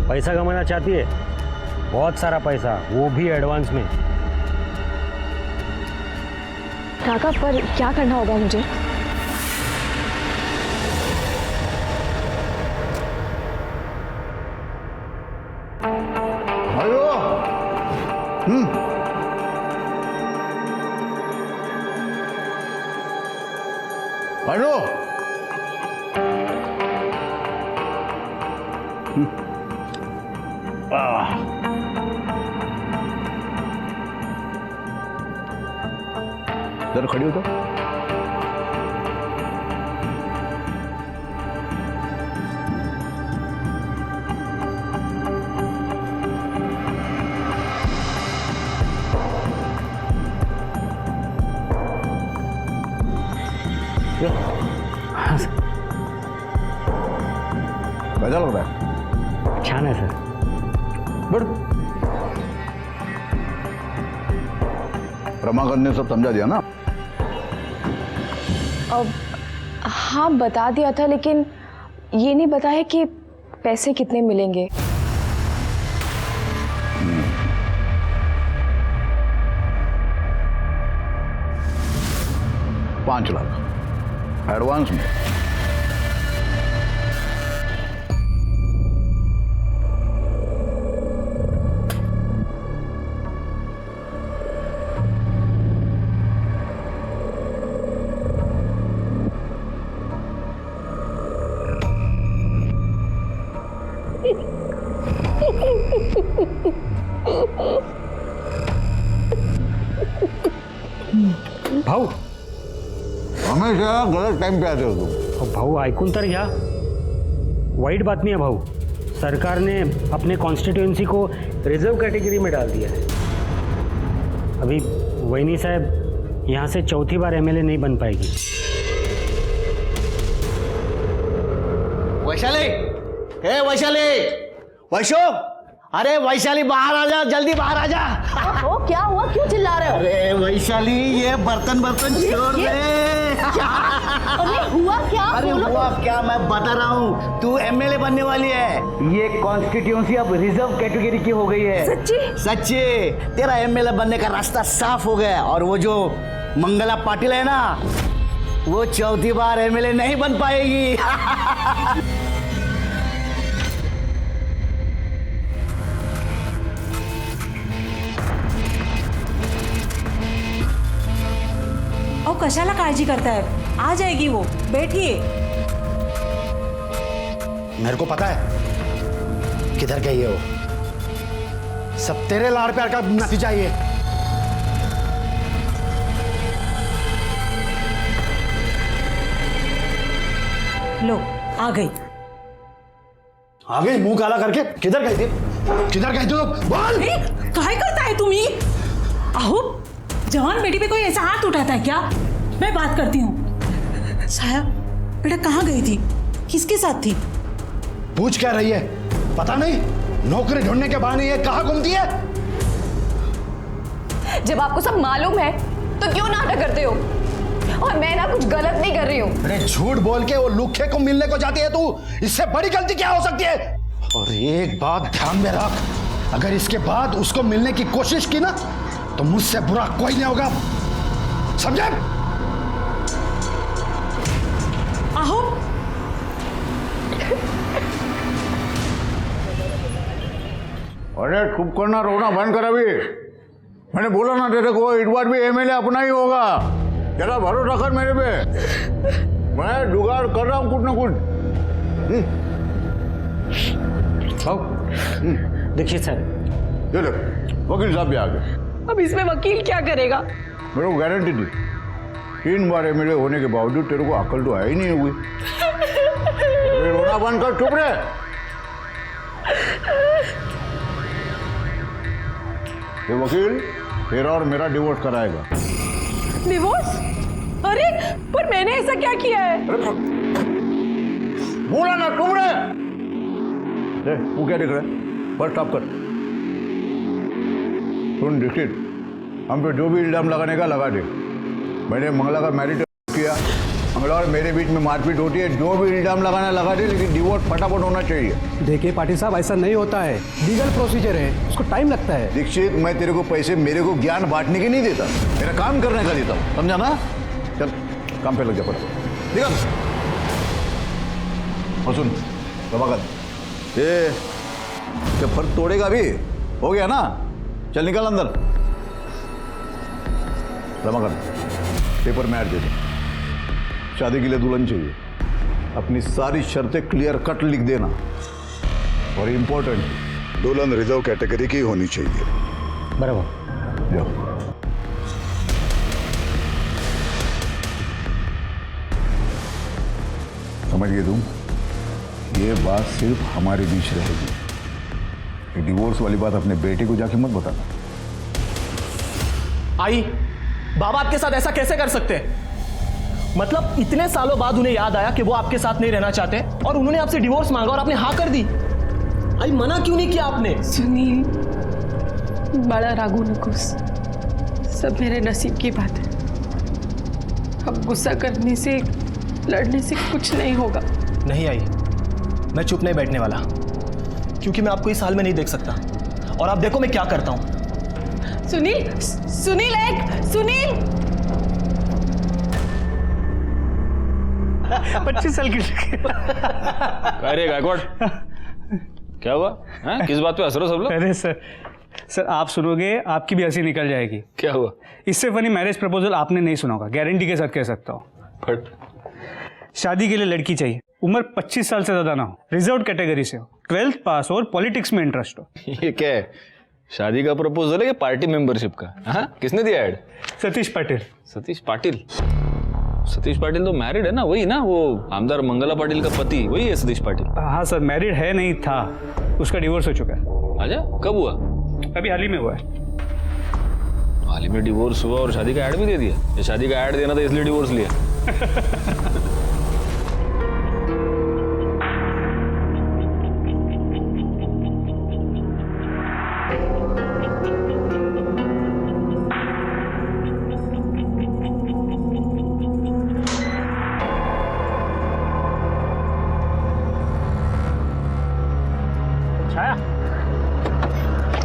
पैसा कमाना चाहती है, बहुत सारा पैसा, वो भी एडवांस में। काका पर क्या करना होगा मुझे? हेलो। हेलो। जरा खड़ी हो तो। कैसा लग रहा है? छान है सर। बट रमाकांत ने सब समझा दिया ना? अब हाँ बता दिया था, लेकिन ये नहीं बताया कि पैसे कितने मिलेंगे। 5 लाख एडवांस में। भाऊ, हमेशा गलत टाइम पे आते हो तुम। भाऊ ऐकून तर घ्या, वाईट बातमी है भाऊ। सरकार ने अपने कॉन्स्टिट्यूएंसी को रिजर्व कैटेगरी में डाल दिया है। अभी वैनी साहब यहाँ से चौथी बार एमएलए नहीं बन पाएगी। वैशाली, ए वैशाली, वैशो, अरे वैशाली बाहर आ जा, जल्दी बाहर आ जा। ओ क्या हुआ, क्यों चिल्ला रहे हो? अरे वैशाली, ये बर्तन छोड़ दे। अरे हुआ क्या? अरे हुआ क्या, मैं बता रहा हूँ, तू एमएलए बनने वाली है। ये कॉन्स्टिट्यूएंसी अब रिजर्व कैटेगरी की हो गई है। सच्ची? सच्ची, तेरा एमएलए बनने का रास्ता साफ हो गया। और वो जो मंगला पाटिल है ना, वो चौथी बार एमएलए नहीं बन पाएगी। और कशाला काळजी करताय, आ जाएगी वो, बैठिए। मेरे को पता है किधर गई है वो। सब तेरे लाड़ प्यार का नतीजा ही है। लो आ गई। आ गई मुंह काला करके? किधर गई थी? किधर गई थी तो बोल। काय करता है तुम्ही? अहो, जवान बेटी पे कोई ऐसा हाथ उठाता है क्या? मैं बात करती हूँ। साया बेटा कहाँ गई थी, किसके साथ थी? पूछ क्या रही है? पता नहीं, नौकरी ढूंढने के बहाने ये कहाँ घूमती है? जब आपको सब मालूम है तो क्यों नाटक करते हो? और मैं ना कुछ गलत नहीं कर रही हूँ। अरे झूठ बोल के वो लुखे को मिलने को जाती है तू, इससे बड़ी गलती क्या हो सकती है? और एक बात ध्यान में रख, अगर इसके बाद उसको मिलने की कोशिश की ना, तो मुझसे बुरा कोई नहीं होगा, समझे? आहो, अरे चुप करना, रोना बंद कर अभी। मैंने बोला ना तेरे को, इस बार भी एमएलए अपना ही होगा। जरा भरोसा कर मेरे पे, मैं जुगाड़ कर रहा हूँ कुछ ना कुछ। देखिए सर, ये देख, वकील साहब भी आ गए। अब इसमें वकील क्या करेगा? मेरे को गारंटी दी, 3 बार एमएलए होने के बावजूद तेरे को अकल तो आई नहीं हुई। रोना बंद कर, चुप रहे। ये वकील तेरा और मेरा डिवोर्स कराएगा। डिवोर्स? अरे पर मैंने ऐसा क्या किया है? बोला ना, चुप रहे। देख, तू क्या देख रहा है? बस स्टॉप कर। सुन दीक्षित, हम पे जो भी इल्जाम लगाने का लगा दे। मैंने मंगला का मैरिज किया मंगला और मेरे बीच में मारपीट होती है, जो भी इल्जाम लगाना लगा दे, लेकिन डिवोर्स फटाफट होना चाहिए। देखिए पाटिल साहब, ऐसा नहीं होता है, लीगल प्रोसीजर है, उसको टाइम लगता है। दीक्षित, मैं तेरे को पैसे मेरे को ज्ञान बांटने के नहीं देता, मेरा काम करने का देता हूँ, समझा ना? चल काम पे लग जा फटाफट, निकल। और सुन रमाकांत, ये क्या फर्क तोड़ेगा अभी? हो गया ना? चल निकल अंदर। रमाकांत, पेपर में ऐड दे दो, शादी के लिए दुल्हन चाहिए, अपनी सारी शर्तें क्लियर कट लिख देना, और इम्पोर्टेंट, दुल्हन रिजर्व कैटेगरी की होनी चाहिए। बराबर। जाओ। समझ गए तुम? ये बात सिर्फ हमारे बीच रहेगी, ये डिवोर्स वाली बात अपने बेटे को जाके मत बताना। आई, बाबा आपके साथ ऐसा कैसे कर सकते हैं? मतलब इतने सालों बाद उन्हें याद आया कि वो आपके साथ नहीं रहना चाहते और उन्होंने आपसे डिवोर्स मांगा और आपने हाँ कर दी। आई, मना क्यों नहीं किया आपने? सुनील, बड़ा रागू नकुस, सब मेरे नसीब की बात है। अब गुस्सा करने से, लड़ने से कुछ नहीं होगा। नहीं आई, मैं चुप नहीं बैठने वाला, क्योंकि मैं आपको इस हाल में नहीं देख सकता, और आप देखो मैं क्या करता हूं। सुनील, सुनील, एक सुनील। 25 साल की अरे गायकवाड़, क्या हुआ? किस बात पे हंस रहे हो सब लोग? अरे सर आप सुनोगे आपकी भी हंसी निकल जाएगी। क्या हुआ? इससे फनी मैरिज प्रपोजल आपने नहीं सुना होगा, गारंटी के साथ कह सकता हूँ। फट। शादी के लिए लड़की चाहिए, उम्र 25 साल से ज्यादा ना हो, रिजर्व कैटेगरी से हो, 12th पास हो और पॉलिटिक्स में इंटरेस्ट हो। ये क्या है? शादी का प्रपोजल है कि पार्टी मेंबरशिप का? हाँ, किसने दिया ऐड? सतीश पाटिल। सतीश पाटिल? सतीश पाटिल तो मैरिड है ना, वही ना, वो आमदार मंगला पाटिल का पति, वही है सतीश पाटिल। हाँ सर, मैरिड है, नहीं था, उसका डिवोर्स हो चुका है। अच्छा, कब हुआ? अभी हाल ही में हुआ है। हाल ही में डिवोर्स हुआ और शादी का ऐड भी दे दिया? ये शादी का ऐड देना था इसलिए डिवोर्स लिया?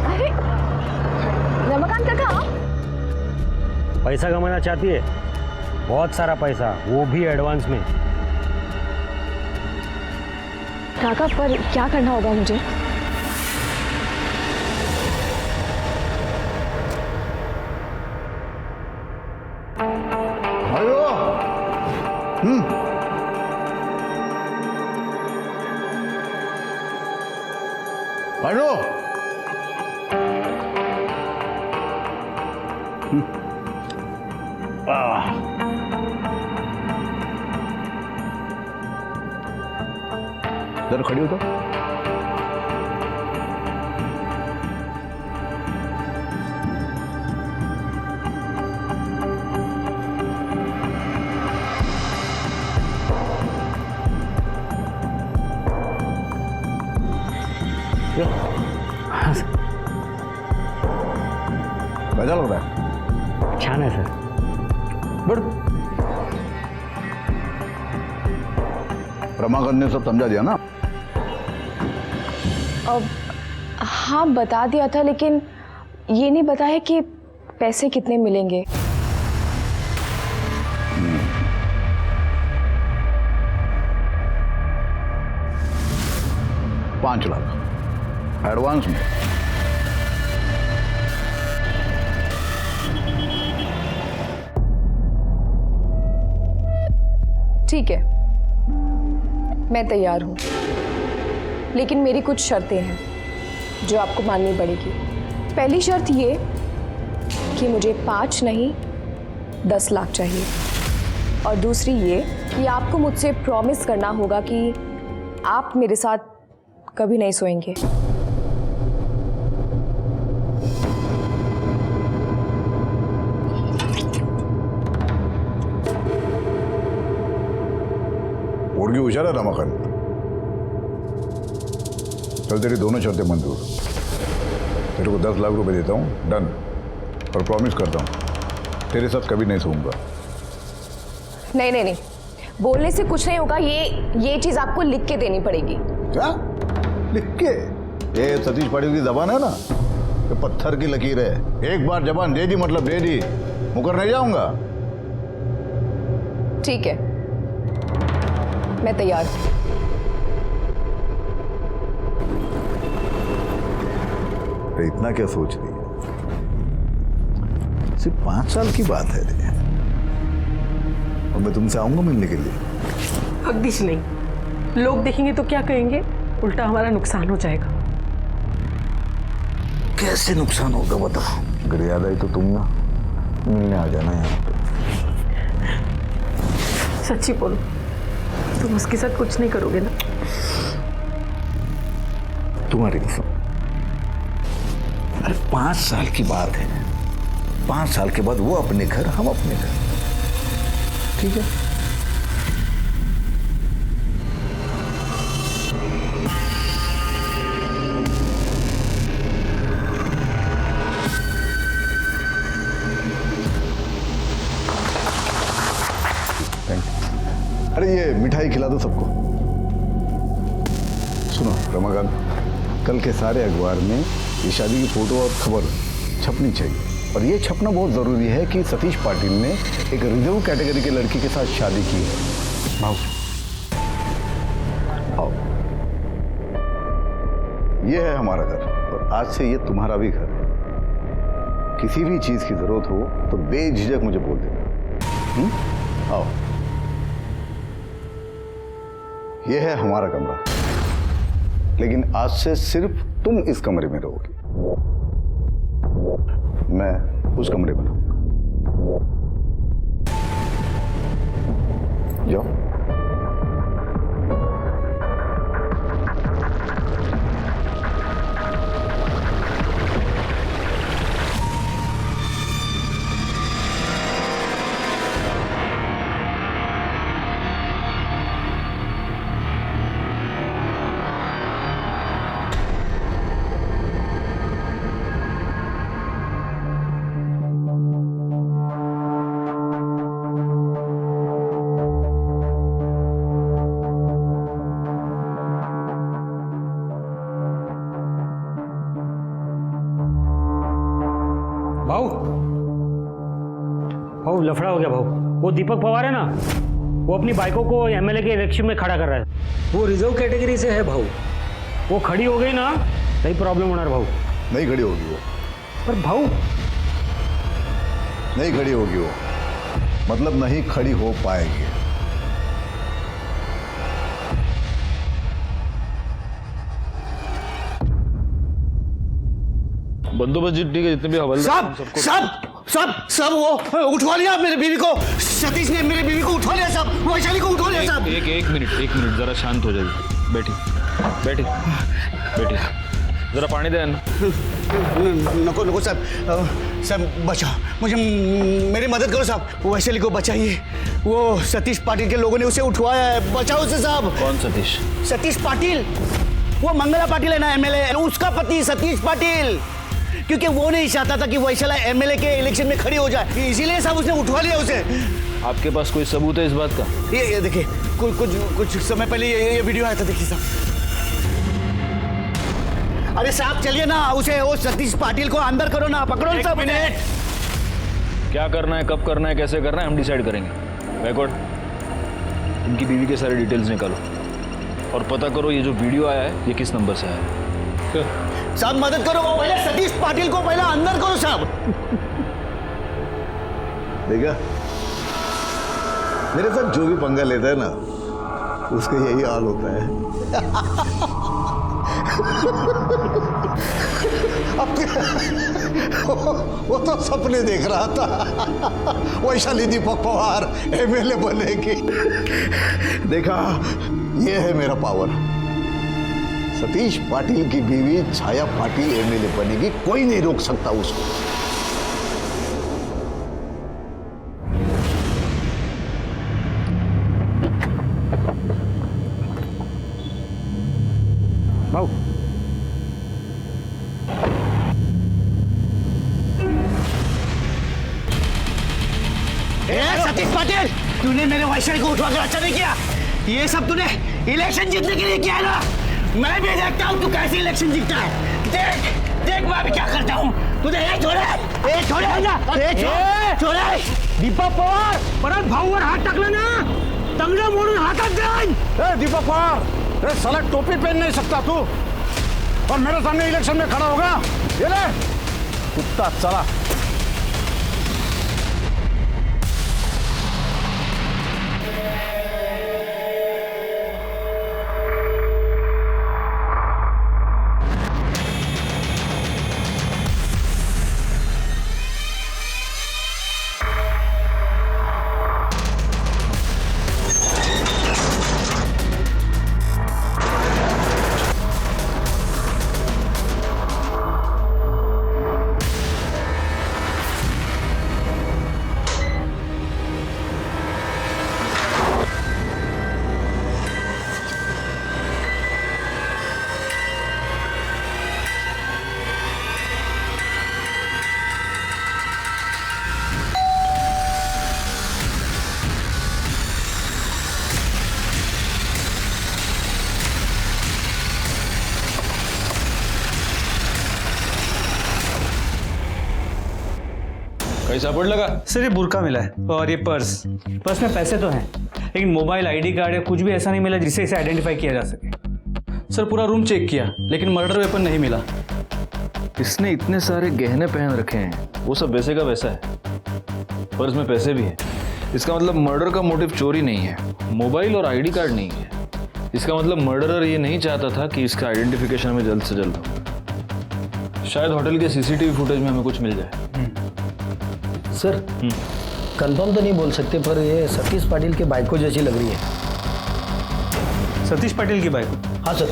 अरे रमाकांत काका, पैसा कमाना चाहती है, बहुत सारा पैसा, वो भी एडवांस में। काका पर क्या करना होगा मुझे? हेलो। हेलो। जरा खड़ी हो तो। कैसा लग रहा है? छान है सर। बट रमाकांत ने सब समझा दिया ना? अब हाँ बता दिया था, लेकिन ये नहीं बताया कि पैसे कितने मिलेंगे। 5 लाख एडवांस में। ठीक है, मैं तैयार हूँ, लेकिन मेरी कुछ शर्तें हैं जो आपको माननी पड़ेगी। पहली शर्त ये कि मुझे 5 नहीं 10 लाख चाहिए, और दूसरी ये कि आपको मुझसे प्रॉमिस करना होगा कि आप मेरे साथ कभी नहीं सोएंगे। मुर्गी होशियार है रमाकांत। चल तेरी दोनों शर्तें मंजूर। तेरे को 10 लाख रुपए देता हूँ, डन। और प्रॉमिस करता हूँ तेरे साथ कभी नहीं सोऊंगा। नहीं नहीं नहीं, बोलने से कुछ नहीं होगा, ये चीज आपको लिख के देनी पड़ेगी। क्या लिख के? ये सतीश पाटिल की जबान है ना, ये पत्थर की लकीर है। एक बार जबान दे दी मतलब दे दी, मुकर नहीं जाऊंगा। ठीक है, मैं तैयार हूं। अरे इतना क्या सोच रही है? सिर्फ 5 साल की बात है रे। और मैं तुमसे आऊंगा मिलने के लिए। अगदीश नहीं, लोग देखेंगे तो क्या कहेंगे? उल्टा हमारा नुकसान हो जाएगा। कैसे नुकसान होगा बता? अगर याद आई तो तुम ना मिलने आ जाना यहाँ पे। सच्ची बोलो, तुम उसके साथ कुछ नहीं करोगे ना? तुम्हारी कसम। अरे 5 साल की बात है, 5 साल के बाद वो अपने घर, हम अपने घर, ठीक है? अरे ये मिठाई खिला दो सबको। सुनो रमाकांत, कल के सारे अखबार में ये शादी की फोटो और खबर छपनी चाहिए। और ये छपना बहुत ज़रूरी है कि सतीश पाटिल ने एक रिजर्व कैटेगरी के लड़की के साथ शादी की है। भाव आओ, ये है हमारा घर और आज से ये तुम्हारा भी घर है। किसी भी चीज़ की ज़रूरत हो तो बेझिझक मुझे बोल देना। आओ, ये है हमारा कमरा, लेकिन आज से सिर्फ तुम इस कमरे में रहोगी, मैं उस कमरे में रहूंगा। जाओ। भाऊ लफड़ा हो गया भाऊ। वो दीपक पवार है ना, वो अपनी बाइकों को एमएलए के इलेक्शन में खड़ा कर रहा है। वो रिजर्व कैटेगरी से है भाऊ। वो खड़ी हो गई ना, नहीं प्रॉब्लम होना भाऊ। नहीं खड़ी होगी वो। पर भाऊ नहीं खड़ी होगी वो, मतलब नहीं खड़ी हो पाएगी। बंदोबस्त ठीक है, जितने भी हवलदार सब वो उठवा लिया मेरे बीवी को। सतीश ने मेरी बीवी को उठवा लिया सब, वैशाली को उठवा लिया सब। एक मिनट जरा शांत हो जाइए। बैठी जरा पानी दे ना। नको सब बचाओ मुझे, मेरी मदद करो साहब। वैशाली को बचाइए, वो सतीश पाटिल के लोगों ने उसे उठवाया है, बचाओ उसे साहब। कौन सतीश? सतीश पाटिल, वो मंगला पाटिल है ना एमएलए, उसका पति सतीश पाटिल। क्योंकि वो नहीं चाहता था कि वैशाला एमएलए के इलेक्शन में खड़ी हो जाए, इसीलिए साहब उसने उठवा लिया उसे। आपके पास कोई सबूत है इस बात का? ये देखिए, कुछ समय पहले ये वीडियो आया था, देखिए साहब। अरे साहब चलिए ना, उसे वो सतीश पाटिल को अंदर करो ना, पकड़ो ना साहब। क्या करना है, कब करना है, कैसे करना है, हम डिसाइड करेंगे। बैकवर्ड, इनकी बीवी के सारे डिटेल्स निकालो और पता करो ये जो वीडियो आया है ये किस नंबर से आया है। साहब मदद करो, पहले सतीश पाटिल को पहले अंदर करो साहब। देखा, मेरे साथ जो भी पंगा लेता है ना, उसका यही हाल होता है। वो तो सपने देख रहा था, वैशाली दीपक पवार एमएलए बनेगी। देखा, ये है मेरा पावर। सतीश पाटिल की बीवी छाया पाटिल एमएलए बनेगी, कोई नहीं रोक सकता उसको। भाऊ सतीश पाटिल, तूने मेरे वैशाली को उठवा कर अच्छा नहीं किया। ये सब तूने इलेक्शन जीतने के लिए किया है ना। मैं भी देखता हूँ तू कैसे इलेक्शन जीतता है। देख देख मैं अभी क्या करता हूँ। तुझे छोड़े दीपक पवार परत भाऊवर हात टाकला ना, तंगडं मोडून हातात जाईन. दीपक पवार, अरे साला टोपी पहन नहीं सकता तू और मेरे सामने इलेक्शन में खड़ा होगा। ये ले कुत्ता, चला। कहीं सापड़ लगा? सर ये बुरका मिला है और ये पर्स में पैसे तो हैं, लेकिन मोबाइल, आईडी कार्ड या कुछ भी ऐसा नहीं मिला जिससे इसे आइडेंटिफाई किया जा सके। सर पूरा रूम चेक किया लेकिन मर्डर वेपन नहीं मिला। इसने इतने सारे गहने पहन रखे हैं, वो सब वैसे का वैसा है। पर्स में पैसे भी हैं। इसका मतलब मर्डर का मोटिव चोरी नहीं है, मोबाइल और आईडी कार्ड नहीं है। इसका मतलब मर्डरर ये नहीं चाहता था कि इसका आइडेंटिफिकेशन हमें जल्द से जल्द हो। शायद होटल के सीसीटीवी फुटेज में हमें कुछ मिल जाए। सर कंफर्म तो नहीं बोल सकते पर ये सतीश पाटिल के बाइको जैसी लग रही है। सतीश पाटिल की बाइक? हाँ सर।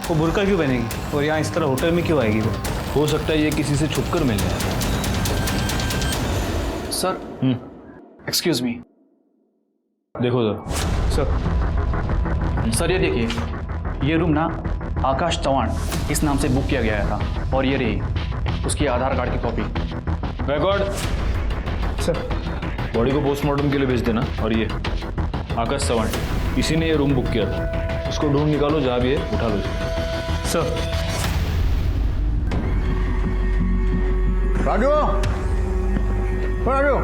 वो बुरका क्यों पहनेगी और यहाँ इस तरह होटल में क्यों आएगी? वो हो सकता है ये किसी से छुपकर मिल जाए। Sir excuse me. देखो सर ये देखिए, ये रूम ना आकाश चौहान इस नाम से बुक किया गया था और ये रही उसकी आधार कार्ड की कॉपी। Record sir. बॉडी को पोस्टमार्टम के लिए भेज देना। और ये आकाश चौहान, इसी ने ये रूम बुक किया था। उसको ढूंढ निकालो, जहाँ भी है उठा लो इसको। सर। राजू, राजू,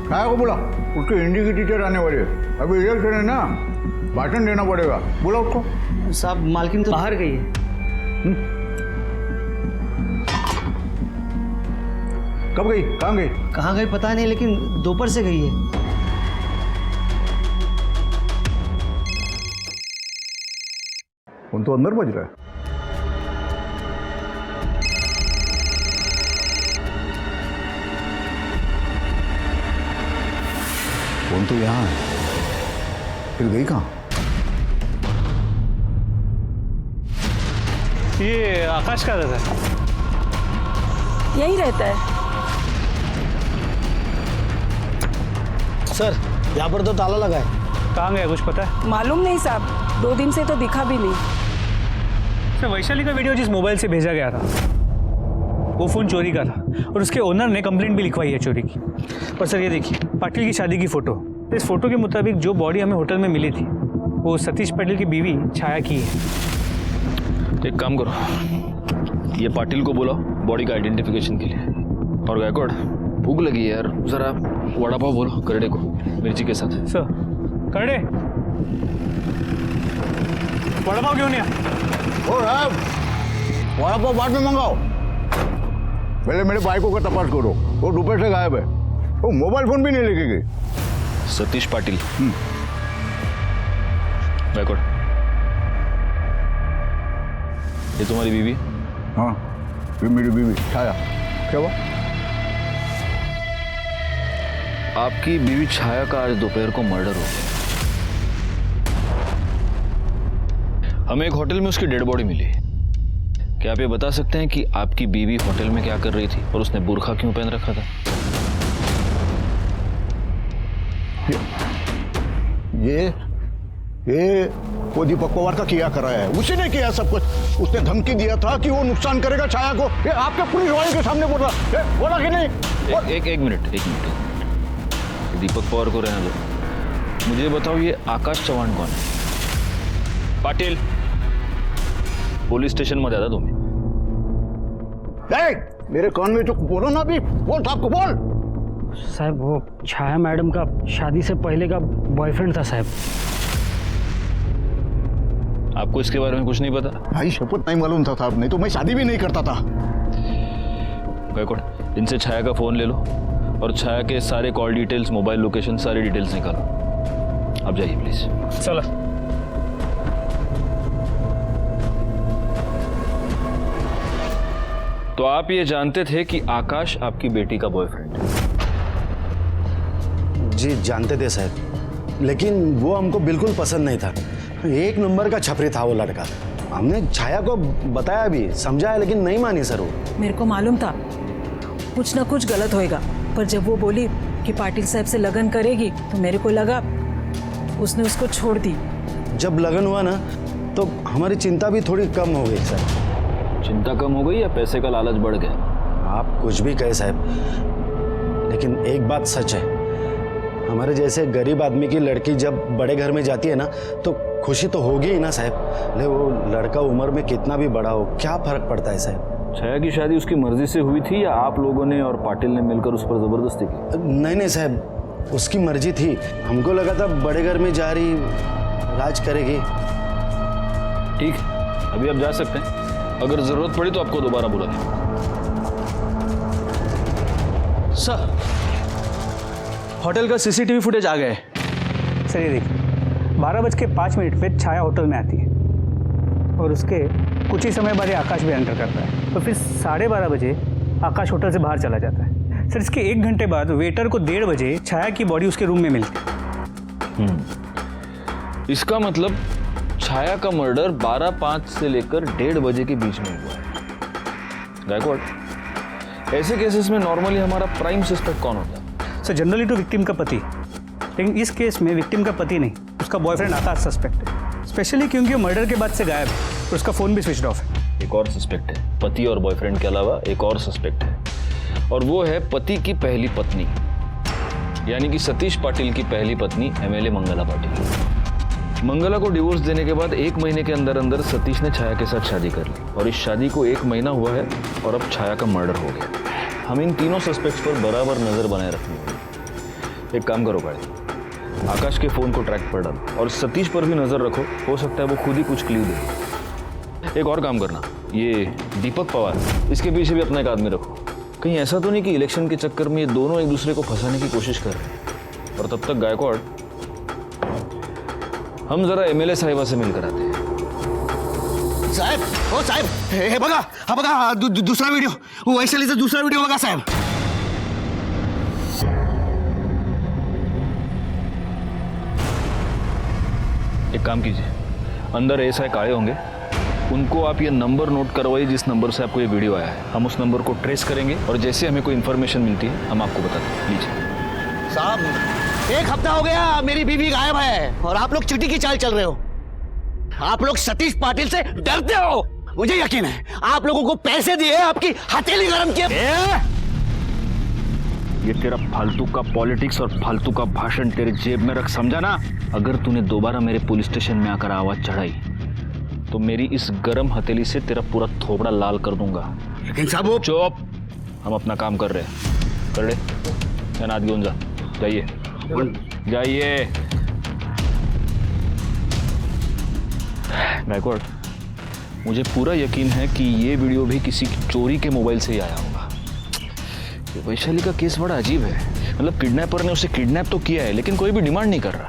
काय को बोला? उसकी हिंदी की टीचर आने वाली है। अभी इलेक्शन है ना, भाषण देना पड़ेगा। बोला उसको। साहब मालकिन तो बाहर गई है। कब गई? कहाँ गई? कहाँ गई पता नहीं, लेकिन दोपहर से गई है। फोन तो अंदर बज रहा है। फोन तो यहाँ है, फिर गई कहाँ? ये आकाश का रहता है। यही रहता है। सर यहाँ पर तो ताला लगा है। कहाँ गया कुछ पता है? मालूम नहीं साहब, 2 दिन से तो दिखा भी नहीं। सर वैशाली का वीडियो जिस मोबाइल से भेजा गया था वो फ़ोन चोरी का था और उसके ओनर ने कंप्लेंट भी लिखवाई है चोरी की। और सर ये देखिए पाटिल की शादी की फ़ोटो। इस फोटो के मुताबिक जो बॉडी हमें होटल में मिली थी वो सतीश पाटिल की बीवी छाया की है। तो एक काम करो, ये पाटिल को बुलाओ बॉडी का आइडेंटिफिकेशन के लिए। और गायकवाड़, भूख लगी है यार, जरा वड़ा पाव बोलो करड़े को मिर्ची के साथ। सर करड़े वड़ा पाव क्यों नहीं? ओ साहब, वड़ा पाव बाद में मंगाओ, पहले मेरे बाइकों का तपास करो। वो दोपहर से गायब है, वो मोबाइल फोन भी नहीं लेके गई। सतीश पाटिल। गायकवाड़, ये तुम्हारी बीवी? हाँ, ये मेरी बीवी छाया। क्या हुआ? आपकी बीवी छाया का आज दोपहर को मर्डर हो गया। हमें एक होटल में उसकी डेड बॉडी मिली। क्या आप ये बता सकते हैं कि आपकी बीवी होटल में क्या कर रही थी और उसने बुर्खा क्यों पहन रखा था? ये वो दीपक पवार का किया करा है, उसी ने किया सब कुछ। उसने धमकी दिया था कि वो नुकसान करेगा छाया को। ये आपके पुलिस वाले के सामने बोला कि नहीं? एक मिनट। दीपक पवार को रहने दो। मुझे बताओ ये आकाश चव्हाण कौन है? पाटिल, पोलीस स्टेशनमध्ये आता तुम्ही। मेरे कान में जो बोलो ना अभी, बोल साहब को बोल। साहब वो छाया मैडम का शादी से पहले का बॉयफ्रेंड था साहब। आपको इसके बारे में कुछ नहीं पता? भाई शपथ नहीं मालूम था साहब, नहीं तो मैं शादी भी नहीं करता था। गायकवाड़, इनसे छाया का फोन ले लो और छाया के सारे कॉल डिटेल्स, मोबाइल लोकेशन, सारी डिटेल्स निकालो। आप जाइए प्लीज। चला। तो आप ये जानते थे कि आकाश आपकी बेटी का बॉयफ्रेंड है? जी जानते थे साहब, लेकिन वो हमको बिल्कुल पसंद नहीं था। एक नंबर का छपरी था वो लड़का। हमने छाया को बताया भी, समझाया, लेकिन नहीं मानी सर वो। मेरे को मालूम था कुछ ना कुछ गलत होएगा, पर जब वो बोली कि पाटिल साहब से लगन करेगी तो मेरे को लगा उसने उसको छोड़ दी। जब लगन हुआ ना तो हमारी चिंता भी थोड़ी कम हो गई सर। चिंता कम हो गई या पैसे का लालच बढ़ गया? आप कुछ भी कहे साहब, लेकिन एक बात सच है, हमारे जैसे गरीब आदमी की लड़की जब बड़े घर में जाती है ना तो खुशी तो होगी ही ना साहब। ले वो लड़का उम्र में कितना भी बड़ा हो, क्या फर्क पड़ता है साहब। छाया की शादी उसकी मर्जी से हुई थी या आप लोगों ने और पाटिल ने मिलकर उस पर जबरदस्ती की? नहीं नहीं साहब, उसकी मर्जी थी। हमको लगा था बड़े घर में जा रही, राज करेगी। ठीक, अभी आप जा सकते हैं। अगर जरूरत पड़ी तो आपको दोबारा बुला दें। सर, होटल का सीसीटीवी फुटेज आ गया है। सर ये देखिए, 12:05 पे छाया होटल में आती है और उसके कुछ ही समय बाद ये आकाश भी एंटर करता है। तो फिर 12:30 बजे आकाश होटल से बाहर चला जाता है। सर इसके 1 घंटे बाद वेटर को 1:30 बजे छाया की बॉडी उसके रूम में मिलती है। इसका मतलब छाया का मर्डर 12:05 से लेकर 1:30 बजे के बीच में हुआ है। गायकवाड़, ऐसे केसेस में नॉर्मली हमारा प्राइम सस्पेक्ट कौन होता है? सर जनरली तो विक्टिम का पति, लेकिन इस केस में विक्टिम का पति नहीं, उसका बॉयफ्रेंड आकाश सस्पेक्ट है। स्पेशली क्योंकि वो मर्डर के बाद से गायब है और उसका फ़ोन भी स्विच ऑफ है। एक और सस्पेक्ट है, पति और बॉयफ्रेंड के अलावा एक और सस्पेक्ट है, और वो है पति की पहली पत्नी, यानी कि सतीश पाटिल की पहली पत्नी एमएलए मंगला पाटिल। मंगला को डिवोर्स देने के बाद 1 महीने के अंदर अंदर सतीश ने छाया के साथ शादी कर ली और इस शादी को 1 महीना हुआ है और अब छाया का मर्डर हो गया। हम इन तीनों सस्पेक्ट्स पर बराबर नजर बनाए रखनी होगी। एक काम करो भाई, आकाश के फोन को ट्रैक पर डालो और सतीश पर भी नजर रखो, हो सकता है वो खुद ही कुछ क्लू दे। एक और काम करना, ये दीपक पवार, इसके पीछे भी अपना एक आदमी रखो। कहीं ऐसा तो नहीं कि इलेक्शन के चक्कर में ये दोनों एक दूसरे को फंसाने की कोशिश कर रहे हैं। और तब तक गायकवाड़, हम जरा एमएलए साहिबा से मिलकर आते हैं। साहब, ओ साहब, हे बघा, हा बघा दूसरा वीडियो, वो वैशालीचा दूसरा वीडियो बघा साहब। एक काम कीजिए, अंदर एसआई काळे होंगे, उनको आप ये नंबर नोट करवाइए जिस नंबर से आपको ये वीडियो आया है। हम उस नंबर को ट्रेस करेंगे और जैसे हमें कोई इन्फॉर्मेशन मिलती है हम आपको बताते हैं। लीजिए साहब, 1 हफ्ता हो गया मेरी बीवी गायब है और आप लोग चीटी की चाल चल रहे हो। आप लोग सतीश पाटिल से डरते हो, मुझे यकीन है। आप लोगों को पैसे दिए, आपकी हथेली गरम किए। ये तेरा फालतू का पॉलिटिक्स और फालतू का भाषण तेरे जेब में रख, समझा ना? अगर तूने दोबारा मेरे पुलिस स्टेशन में आकर आवाज चढ़ाई तो मेरी इस गरम हथेली से तेरा पूरा थोबड़ा लाल कर दूंगा। लेकिन साहब वो चुप, हम अपना काम कर रहे हैं। कर ले, अनाथ घेऊन जा, जाइए जाइए। गायकवाड़, मुझे पूरा यकीन है कि ये वीडियो भी किसी की चोरी के मोबाइल से ही आया होगा। ये वैशाली का केस बड़ा अजीब है, मतलब किडनैपर ने उसे किडनैप तो किया है लेकिन कोई भी डिमांड नहीं कर रहा,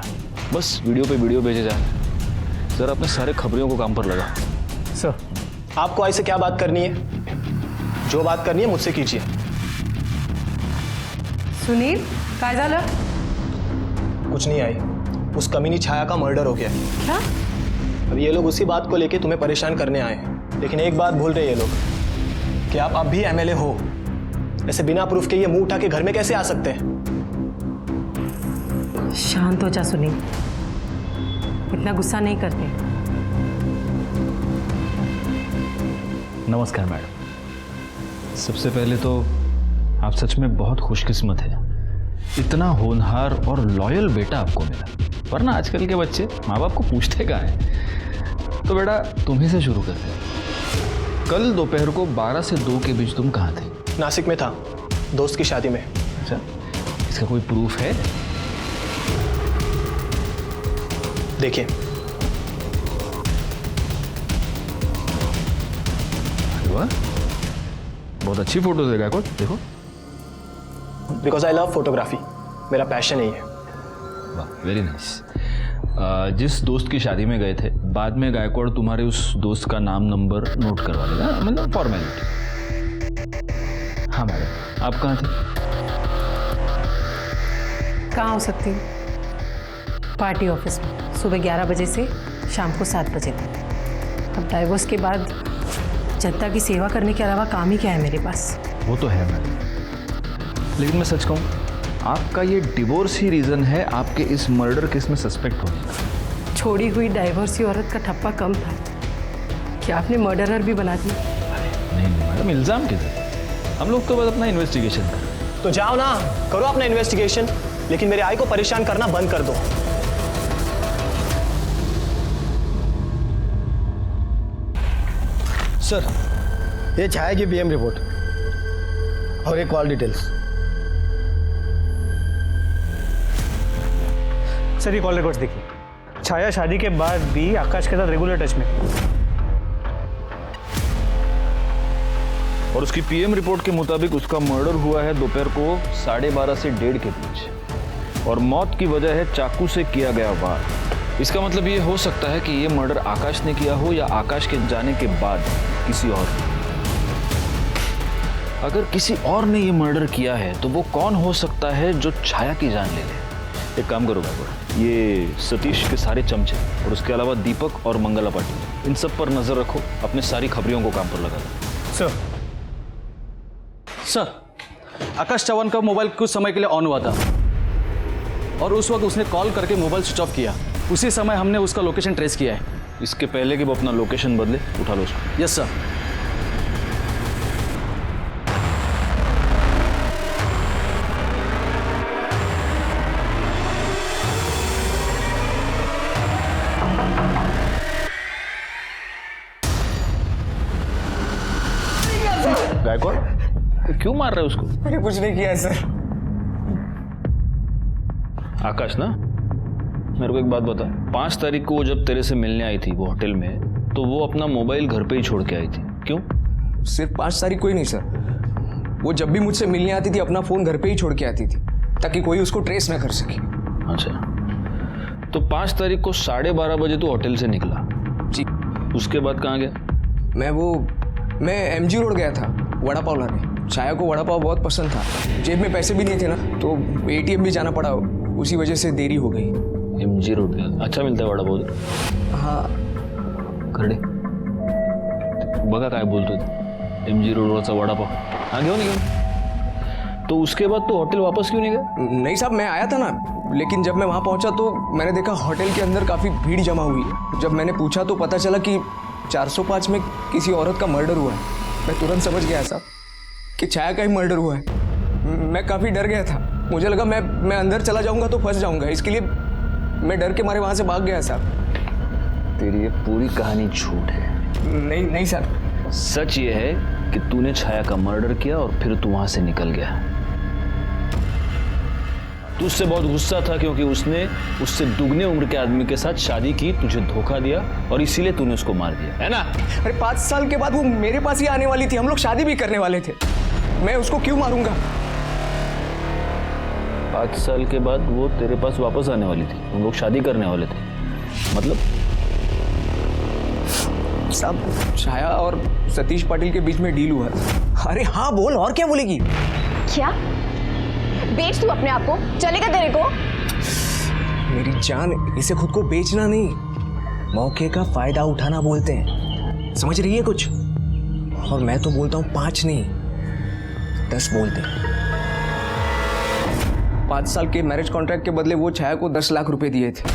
बस वीडियो पे वीडियो भेजे जा रहे हैं। जरा अपने सारे खबरियों को काम पर लगा। सर, आपको आई से क्या बात करनी है? जो बात करनी है मुझसे कीजिए। सुनील, काय झालं? कुछ नहीं आई, उस कमीनी छाया का मर्डर हो गया। क्या? अब ये लोग उसी बात को लेके तुम्हें परेशान करने आए हैं, लेकिन एक बात भूल रहे ये लोग कि आप अब भी एमएलए हो। ऐसे बिना प्रूफ के ये मुंह उठा के घर में कैसे आ सकते हैं? शांत हो जा सुनील, इतना गुस्सा नहीं करते। नमस्कार मैडम। सबसे पहले तो आप सच में बहुत खुशकिस्मत हैं इतना होनहार और लॉयल बेटा आपको मिला, वरना आजकल के बच्चे माँ बाप को पूछते कहाँ हैं। तो बेटा तुम्ही से शुरू करते हैं। कल दोपहर को 12 से 2 के बीच तुम कहाँ थे? नासिक में था, दोस्त की शादी में। अच्छा, इसका कोई प्रूफ है? देखिए, अरे वाह, बहुत अच्छी फोटोज है गायकवाड़, देखो। बिकॉज आई लव फोटोग्राफी, मेरा पैशन ही है। वाह, वेरी नाइस। जिस दोस्त की शादी में गए थे, बाद में गायकवाड़ तुम्हारे उस दोस्त का नाम नंबर नोट करवा देगा, मतलब फॉर्मेलिटी। हाँ मैडम, आप कहाँ थे? कहाँ हो सकती हूँ? पार्टी ऑफिस में, सुबह 11 बजे से शाम को 7 बजे तक। अब डाइवोर्स के बाद जनता की सेवा करने के अलावा काम ही क्या है मेरे पास? वो तो है मैडम, लेकिन मैं सच कहूँ, आपका ये डिवोर्स ही रीज़न है आपके इस मर्डर केस में सस्पेक्ट होने का। छोड़ी हुई डाइवोर्सी औरत का ठप्पा कम था, क्या आपने मर्डरर भी बना दिया? नहीं मैडम, इल्ज़ाम किधर? हम लोग तो बस अपना इन्वेस्टिगेशन करें। तो जाओ ना, करो अपना इन्वेस्टिगेशन, लेकिन मेरे आई को परेशान करना बंद कर दो। सर, ये छाया की पीएम रिपोर्ट और एक कॉल डिटेल्स। सर ये कॉल रिकॉर्ड्स देखिए, छाया शादी के बाद भी आकाश के साथ रेगुलर टच में। और उसकी पीएम रिपोर्ट के मुताबिक उसका मर्डर हुआ है दोपहर को 12:30 से 1:30 के बीच, और मौत की वजह है चाकू से किया गया वार। इसका मतलब ये हो सकता है कि ये मर्डर आकाश ने किया हो या आकाश के जाने के बाद किसी और ने। अगर किसी और ने ये मर्डर किया है तो वो कौन हो सकता है जो छाया की जान ले ले? एक काम करो गायकवाड़, ये सतीश के सारे चमचे और उसके अलावा दीपक और मंगला पाटिल, इन सब पर नजर रखो, अपने सारी खबरियों को काम पर लगा दो। सर, आकाश चौहान का मोबाइल कुछ समय के लिए ऑन हुआ था और उस वक्त उसने कॉल करके मोबाइल स्विच ऑफ किया। उसी समय हमने उसका लोकेशन ट्रेस किया है। इसके पहले कि वो अपना लोकेशन बदले, उठा लो उसको। Yes sir. गायकवाड़, क्यों मार रहे हो उसको? मैंने कुछ नहीं किया है सर। आकाश ना, मेरे को एक बात बता, 5 तारीख को वो जब तेरे से मिलने आई थी वो होटल में, तो वो अपना मोबाइल घर पे ही छोड़ के आई थी, क्यों? सिर्फ 5 तारीख को ही नहीं सर, वो जब भी मुझसे मिलने आती थी अपना फोन घर पे ही छोड़ के आती थी ताकि कोई उसको ट्रेस ना कर सके। अच्छा, तो 5 तारीख को 12:30 बजे तो होटल से निकला जी। उसके बाद कहाँ गया? मैं एमजी रोड गया था वड़ा पाव लाने। छाया को वड़ा पाव बहुत पसंद था, जेब में पैसे भी नहीं थे ना, तो एटीएम भी जाना पड़ा, उसी वजह से देरी हो गई। एमजी रोड गया, अच्छा मिलता है वड़ा पाव? हाँ। करडे बघा काय बोलतोय, एमजी रोडवरचा वड़ा पाव। हाँ, घेऊन घेऊन। तो उसके बाद तो होटल वापस क्यों नहीं गया? नहीं साहब, मैं आया था ना, लेकिन जब मैं वहाँ पहुँचा तो मैंने देखा होटल के अंदर काफ़ी भीड़ जमा हुई है। जब मैंने पूछा तो पता चला कि 405 में किसी औरत का मर्डर हुआ है। मैं तुरंत समझ गया साहब कि छाया का ही मर्डर हुआ है। मैं काफ़ी डर गया था, मुझे लगा मैं अंदर चला जाऊंगा तो फंस जाऊंगा, इसके लिए मैं डर के मारे वहाँ से भाग गया साहब। तेरी ये पूरी कहानी झूठ है। नहीं सर, सच ये है कि तूने छाया का मर्डर किया और फिर तू वहां से निकल गया। तू उससे बहुत गुस्सा था क्योंकि उसने उससे दुगने उम्र के आदमी के साथ शादी की, तुझे धोखा दिया और इसीलिए तूने उसको मार दिया, है ना? अरे 5 साल के बाद वो मेरे पास ही आने वाली थी, हम लोग शादी भी करने वाले थे, मैं उसको क्यों मारूंगा? 5 साल के बाद वो तेरे पास वापस आने वाली थी, हम लोग शादी करने वाले थे, मतलब? साहब, छाया और सतीश पाटिल के बीच में डील हुआ। अरे हाँ बोल, और क्या बोलेगी? क्या बेच तू अपने आप को, चलेगा तेरे को? मेरी जान, इसे खुद को बेचना नहीं, मौके का फायदा उठाना बोलते हैं, समझ रही है कुछ? और मैं तो बोलता हूँ 5 नहीं 10 बोलते हैं। 5 साल के मैरिज कॉन्ट्रैक्ट के बदले वो छाया को 10 लाख रुपए दिए थे।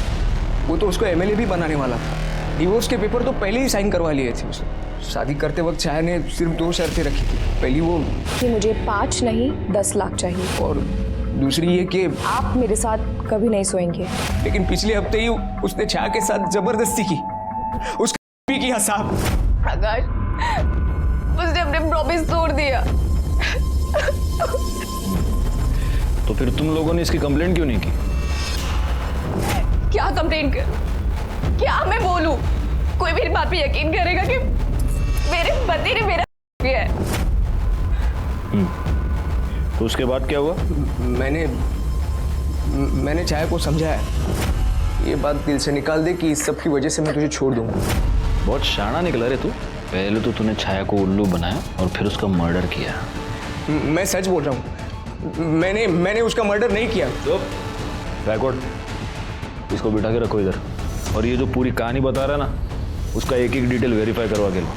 वो तो उसको एमएलए भी बनाने वाला था। डिवोर्स के पेपर तो पहले ही साइन करवा लिए थे उसने। शादी करते वक्त छाया ने सिर्फ 2 शर्तें रखी थी। पहली वो कि मुझे 5 नहीं 10 लाख चाहिए, और दूसरी ये कि आप मेरे साथ कभी नहीं सोएंगे। लेकिन पिछले हफ्ते ही उसने छाया के साथ जबरदस्ती की, उसका भी किया साहब। आकाश, उसने अपने प्रॉमिस तोड़ दिया। तो फिर तुम लोगों ने इसकी कंप्लेंट क्यों नहीं की? क्या कंप्लेंट कर, क्या मैं बोलूं? कोई मेरी बात पे यकीन करेगा कि मेरे पति ने मेरा किया है? तो उसके बाद क्या हुआ? मैंने छाया को समझाया, ये बात दिल से निकाल दे कि इस सब की वजह से मैं तुझे छोड़ दूंगा। बहुत शाना निकला रे तू। पहले तो तूने छाया को उल्लू बनाया और फिर उसका मर्डर किया। मैं सच बोल रहा हूँ, मैंने उसका मर्डर नहीं किया। बैकवर्ड, इसको बिठा के रखो इधर, और ये जो पूरी कहानी बता रहा है ना, उसका एक एक डिटेल वेरीफाई करवा के लो।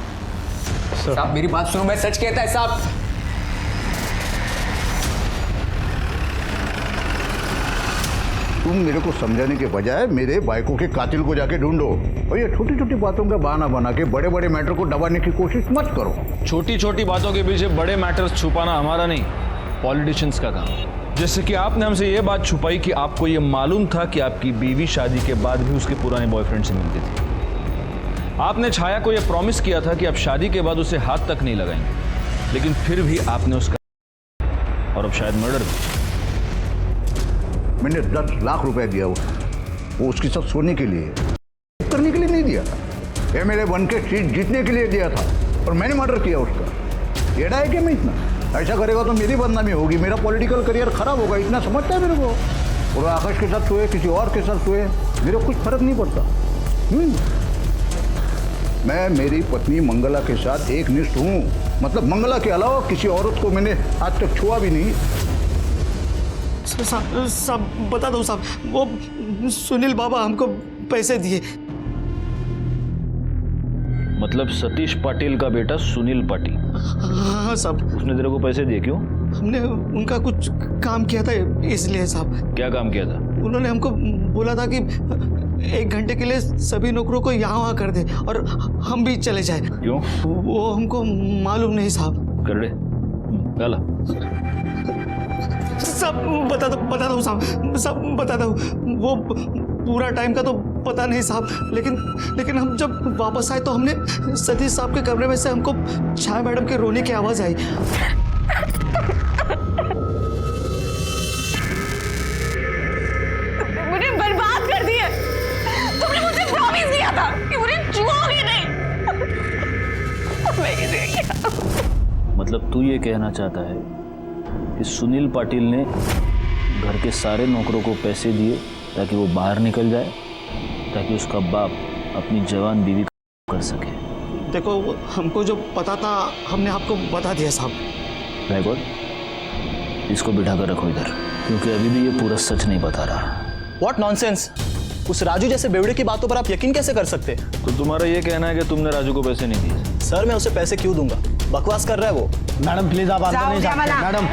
साहब मेरी बात सुनो, मैं सच कहता है साहब। तुम मेरे को समझाने के बजाय मेरे बाइकों के कातिल को जाके ढूंढो, और ये छोटी छोटी बातों का बहाना बना के बड़े बड़े मैटर को दबाने की कोशिश मत करो। छोटी छोटी बातों के पीछे बड़े मैटर्स छुपाना हमारा नहीं, पॉलिटिशियंस का काम है। जैसे कि आपने हमसे ये बात छुपाई कि आपको ये मालूम था कि आपकी बीवी शादी के बाद भी उसके पुराने बॉयफ्रेंड से मिलती थी। आपने छाया को यह प्रॉमिस किया था कि आप शादी के बाद उसे हाथ तक नहीं लगाएंगे, लेकिन फिर भी आपने उसका और अब शायद मर्डर भी। मैंने 10 लाख रुपए दिया उसको, वो उसके साथ सोने के लिए, करने के लिए नहीं दिया था। एमएलए बन के सीट जीतने के लिए दिया था, और मैंने मर्डर किया उसका। येड़ा है क्या मैं इतना? ऐसा करेगा तो मेरी बदनामी होगी, मेरा पॉलिटिकल करियर खराब होगा, इतना समझता है मेरे को। और आकाश के साथ सोए, किसी और के साथ सोए, मेरे को कुछ फर्क नहीं पड़ता। मैं मेरी पत्नी मंगला के साथ एक निष्ठ हूँ, मतलब मंगला के अलावा किसी औरत को मैंने आज तक छुआ भी नहीं। साहब बता दो साहब, वो सुनील बाबा हमको पैसे दिए। मतलब सतीश पाटिल का बेटा सुनील पाटिल? हाँ साहब। उसने तेरे को पैसे दिए? क्यों? हमने उनका कुछ काम किया था इसलिए साहब। क्या काम किया था? उन्होंने हमको बोला था कि 1 घंटे के लिए सभी नौकरों को यहाँ वहाँ कर दे और हम भी चले जाए। क्यों? वो हमको मालूम नहीं साहब। कर दे, गाला। सब बता दो साहब, सब बता दो। वो पूरा टाइम का तो पता नहीं साहब, लेकिन हम जब वापस आए तो हमने सतीश साहब के कमरे में से हमको छाया मैडम के रोने की आवाज आई। मुझे बर्बाद कर दिया। तुमने मुझे प्रॉमिस दिया था कि मुझे छुओगे नहीं। मैं किसी क्या? मतलब तू ये कहना चाहता है कि सुनील पाटिल ने घर के सारे नौकरों को पैसे दिए ताकि वो बाहर निकल जाए, ताकि उसका बाप अपनी जवान बीवी को कर सके? देखो, हमको जो पता था हमने आपको बता दिया साहब। बैकवर्ड, इसको बिठा कर रखो इधर, क्योंकि अभी भी ये पूरा सच नहीं बता रहा। What nonsense! उस राजू जैसे बेवड़े की बातों पर आप यकीन कैसे कर सकते? तो तुम्हारा ये कहना है कि तुमने राजू को पैसे नहीं दिए? सर, मैं उसे पैसे क्यों दूंगा? बकवास कर रहा है वो। मैडम प्लीज आप अंदर नहीं जाते। मैडम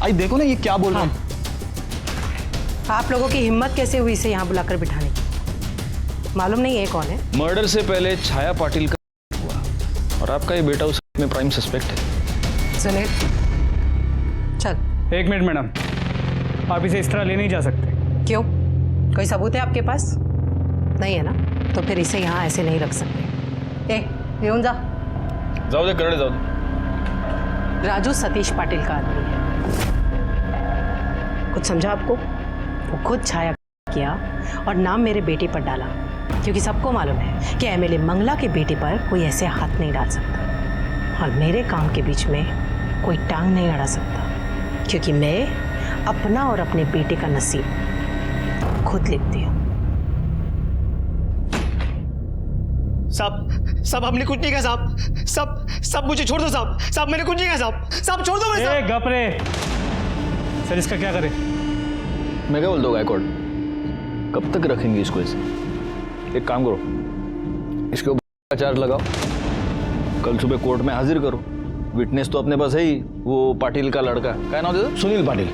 आई देखो ना ये क्या बोल रहा हूँ। आप लोगों की हिम्मत कैसे हुई इसे यहाँ बुलाकर बिठाने की? मालूम नहीं है कौन है? मर्डर से पहले छाया पाटिल का हुआ, और आपका ये बेटा उस में प्राइम सस्पेक्ट है। सुनील चल। 1 मिनट मैडम, आप इसे इस तरह ले नहीं जा सकते। क्यों? कोई सबूत है आपके पास? नहीं है ना, तो फिर इसे यहाँ ऐसे नहीं रख सकते। येऊन जा। जाओ दे, करड़े जाओ दे। राजू सतीश पाटिल का आदमी है। कुछ समझा आपको? वो खुद छाया किया और नाम मेरे बेटे पर डाला, क्योंकि सबको मालूम है कि एमएलए मंगला के बेटे पर कोई ऐसे हाथ नहीं डाल सकता, और मेरे काम के बीच में कोई टांग नहीं अड़ा सकता, क्योंकि मैं अपना और अपने बेटे का नसीब खुद लिखती हूँ। साहब हमने कुछ नहीं कहा साहब। सब मुझे छोड़ दो साहब। मैंने कुछ नहीं कहा साहब। छोड़ दो मुझे। गप रे। सर इसका क्या करें? मैं क्या बोल दूँ गायकवाड़, कब तक रखेंगे इसको ऐसे? एक काम करो, इसके ऊपर चार्ज लगाओ, कल सुबह कोर्ट में हाजिर करो। विटनेस तो अपने पास है ही, वो पाटिल का लड़का, क्या नाम दे दो?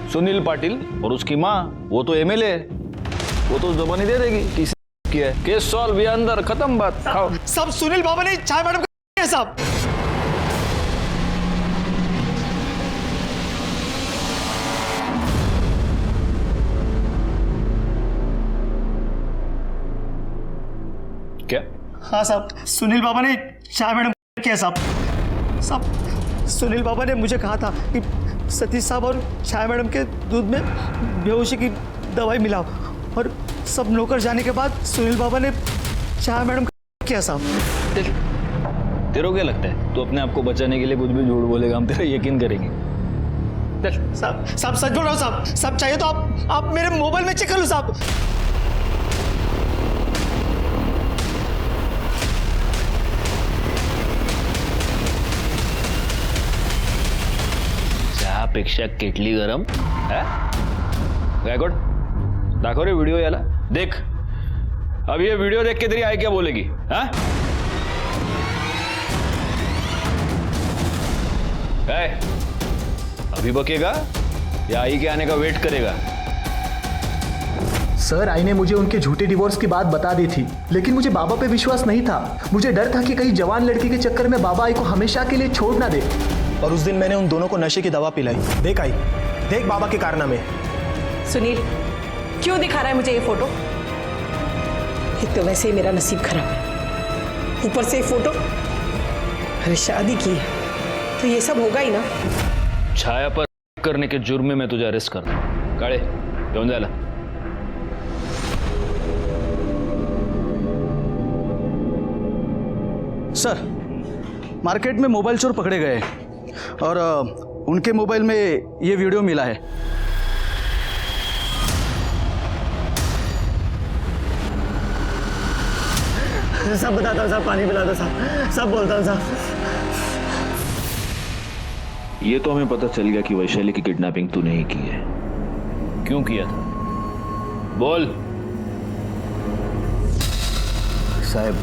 सुनील पाटिल। और उसकी माँ, वो तो एमएलए है, वो तो जबानी दे देगी किसी किया है। केस सॉल्व, या अंदर, खत्म बात। खाओ। सब सुनील बाबा ने छाया मैडम को साहब। क्या? हाँ साहब, सुनील बाबा ने छाया मैडम को किया साहब। साहब सुनील बाबा ने मुझे कहा था कि सतीश साहब और छाया मैडम के दूध में बेहोशी की दवाई मिलाओ, और सब नौकर जाने के बाद सुनील बाबा ने छाया मैडम को किया साहब। तेरे को क्या लगता है तू अपने आप को बचाने के लिए कुछ भी झूठ बोलेगा, हम तेरा यकीन करेंगे? साहब साहब सच बोल रहा हूँ साहब। साहब चाहिए तो आप मेरे मोबाइल में चेक कर लो साहब। चहापेक्षा केटली गरम है? गायकवाड दाखव रे व्हिडिओ याला, देख अब ये वीडियो देख के तेरी आई क्या बोलेगी? हाँ अभी बकेगा या आई के आने का वेट करेगा? सर आई ने मुझे उनके झूठे डिवोर्स की बात बता दी थी, लेकिन मुझे बाबा पे विश्वास नहीं था। मुझे डर था कि कहीं जवान लड़की के चक्कर में बाबा आई को हमेशा के लिए छोड़ ना दे। और उस दिन मैंने उन दोनों को नशे की दवा पिलाई। देख आई, देख बाबा के कारनामे। सुनील क्यों दिखा रहा है मुझे ये फोटो? एक तो वैसे ही मेरा नसीब खराब है, ऊपर से ये फोटो। अरे शादी की है तो ये सब होगा ही ना। छाया पर करने के जुर्म में मैं तुझे अरेस्ट कर दूं। काळे घेऊन जायला। सर मार्केट में मोबाइल चोर पकड़े गए और उनके मोबाइल में ये वीडियो मिला है। सब बताता हूँ साहब, पानी पिलाता साहब, सब बोलता हूँ साहब। ये तो हमें पता चल गया कि वैशाली की किडनैपिंग तूने ही की है। क्यों किया था? बोल। साहब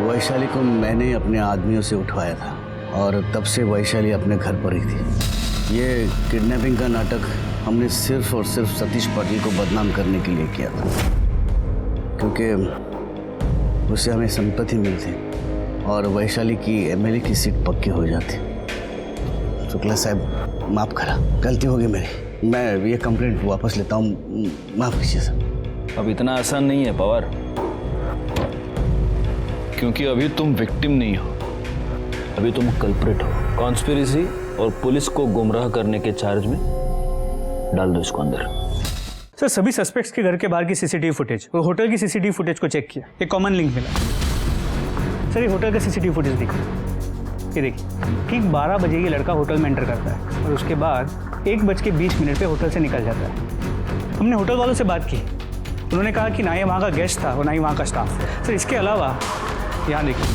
वैशाली को मैंने अपने आदमियों से उठवाया था और तब से वैशाली अपने घर पर ही थी। ये किडनैपिंग का नाटक हमने सिर्फ और सिर्फ सतीश पाटिल को बदनाम करने के लिए किया था, क्योंकि उससे हमें संपत्ति मिलती और वैशाली की एमएलए की सीट पक्की हो जाती। शुक्ला साहब माफ़ करा, गलती हो गई मेरी। मैं ये कंप्लेंट वापस लेता हूँ, माफ़ कीजिए सर। अब इतना आसान नहीं है पवार, क्योंकि अभी तुम विक्टिम नहीं हो, अभी तुम कल्प्रिट हो। कॉन्स्पिरेसी और पुलिस को गुमराह करने के चार्ज में डाल दो इसको अंदर। सर सभी सस्पेक्ट्स के घर के बाहर की सीसीटीवी फुटेज और होटल की सीसीटीवी फुटेज को चेक किया, एक कॉमन लिंक मिला। सर ये होटल का सीसीटीवी फुटेज देखिए, ये देखिए ठीक 12 बजे ये लड़का होटल में एंटर करता है और उसके बाद 1:20 पे होटल से निकल जाता है। हमने होटल वालों से बात की, उन्होंने कहा कि ना ही वहाँ का गेस्ट था और ना ही वहाँ का स्टाफ। सर इसके अलावा यहाँ देखिए,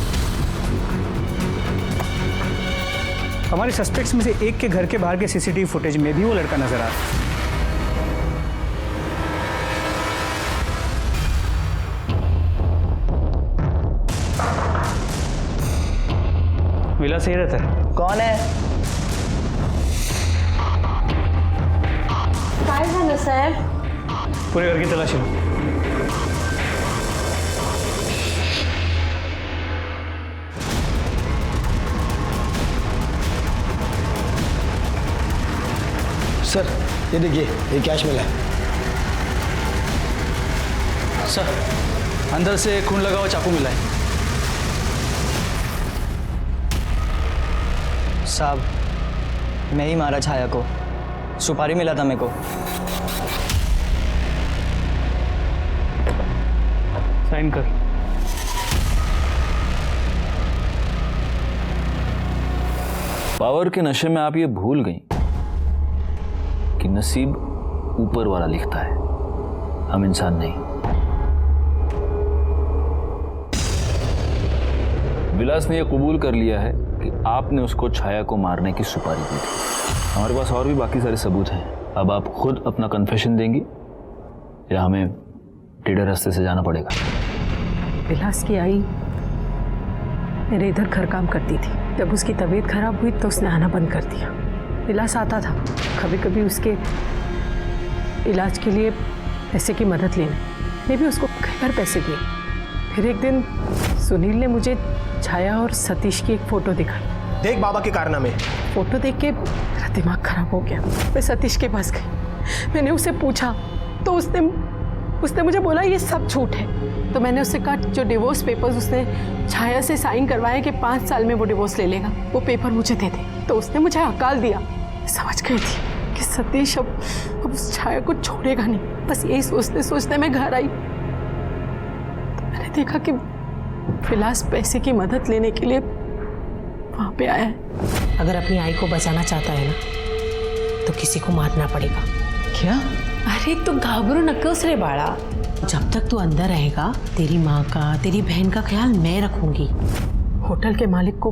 हमारे सस्पेक्ट्स में से एक के घर के बाहर के सीसीटीवी फुटेज में भी वो लड़का नजर आ रहा है। विलास सही रहता है। कौन है? काय झालं साहेब? पूरे घर की तलाशी लो। सर ये देखिए, ये कैश मिला है। सर अंदर से खून लगा हुआ चाकू मिला है। साहब मैं ही मारा छाया को, सुपारी मिला था मेरे को। साइन कर। पावर के नशे में आप ये भूल गई कि नसीब ऊपर वाला लिखता है, हम इंसान नहीं। विलास ने यह कबूल कर लिया है कि आपने उसको छाया को मारने की सुपारी दी थी। हमारे पास और भी बाकी सारे सबूत हैं। अब आप खुद अपना कन्फेशन देंगी या हमें टेढ़े रास्ते से जाना पड़ेगा? विलास की आई मेरे इधर घर काम करती थी। जब उसकी तबीयत खराब हुई तो उसने आना बंद कर दिया। विलास आता था कभी कभी उसके इलाज के लिए पैसे की मदद लेने, मैं भी उसको कई बार पैसे दिए। फिर एक दिन सुनील ने मुझे छाया और सतीश की एक फ़ोटो दिखाई। देख बाबा के कारनामे। फ़ोटो देख के मेरा दिमाग खराब हो गया। मैं सतीश के पास गई, मैंने उसे पूछा तो उसने उसने मुझे बोला ये सब झूठ है। तो मैंने उससे कहा जो डिवोर्स पेपर्स उसने छाया से साइन करवाए कि 5 साल में वो डिवोर्स ले लेगा, वो पेपर मुझे दे दे। तो उसने मुझे हकाल दिया। समझ गई थी कि सतीश अब उस छाया को छोड़ेगा नहीं। बस यही सोचते सोचते मैं घर आई तो मैंने देखा कि विलास पैसे की मदद लेने के लिए वहां पे आया है। अगर अपनी आई को बचाना चाहता है ना तो किसी को मारना पड़ेगा। क्या? अरे तू घाबरो नकोस रे बाड़ा। जब तक तू अंदर रहेगा तेरी माँ का तेरी बहन का ख्याल मैं रखूंगी। होटल के मालिक को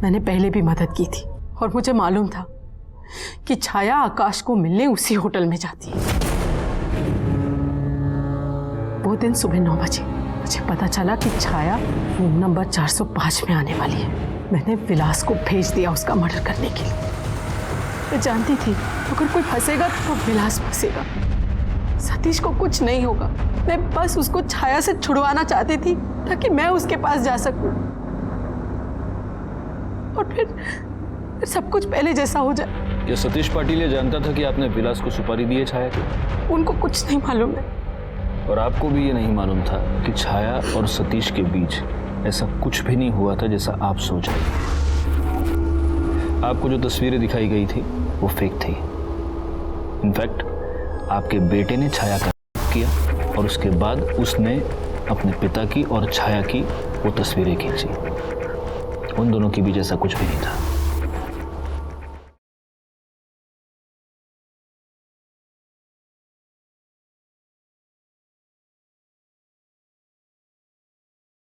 मैंने पहले भी मदद की थी और मुझे मालूम था कि छाया आकाश को मिलने उसी होटल में जाती है। वो दिन सुबह 9 बजे मुझे पता चला कि छाया रूम नंबर 405 में आने वाली है। मैंने विलास को भेज दिया उसका मर्डर करने के लिए। मैं जानती थी अगर कोई फंसेगा तो विलास फंसेगा। सतीश को कुछ नहीं होगा। मैं बस उसको छाया से छुड़वाना चाहती थी ताकि मैं उसके पास जा सकूं और फिर सब कुछ पहले जैसा हो जाए। ये सतीश पाटिल ये जानता था कि आपने विलास को सुपारी दी है छाया को? उनको कुछ नहीं मालूम है। और आपको भी ये नहीं मालूम था कि छाया और सतीश के बीच ऐसा कुछ भी नहीं हुआ था जैसा आप सोच रहे थे। आपको जो तस्वीरें दिखाई गई थी वो फेक थी। इनफैक्ट आपके बेटे ने छाया का किया और उसके बाद उसने अपने पिता की और छाया की वो तस्वीरें खींची। उन दोनों के बीच ऐसा कुछ भी नहीं था।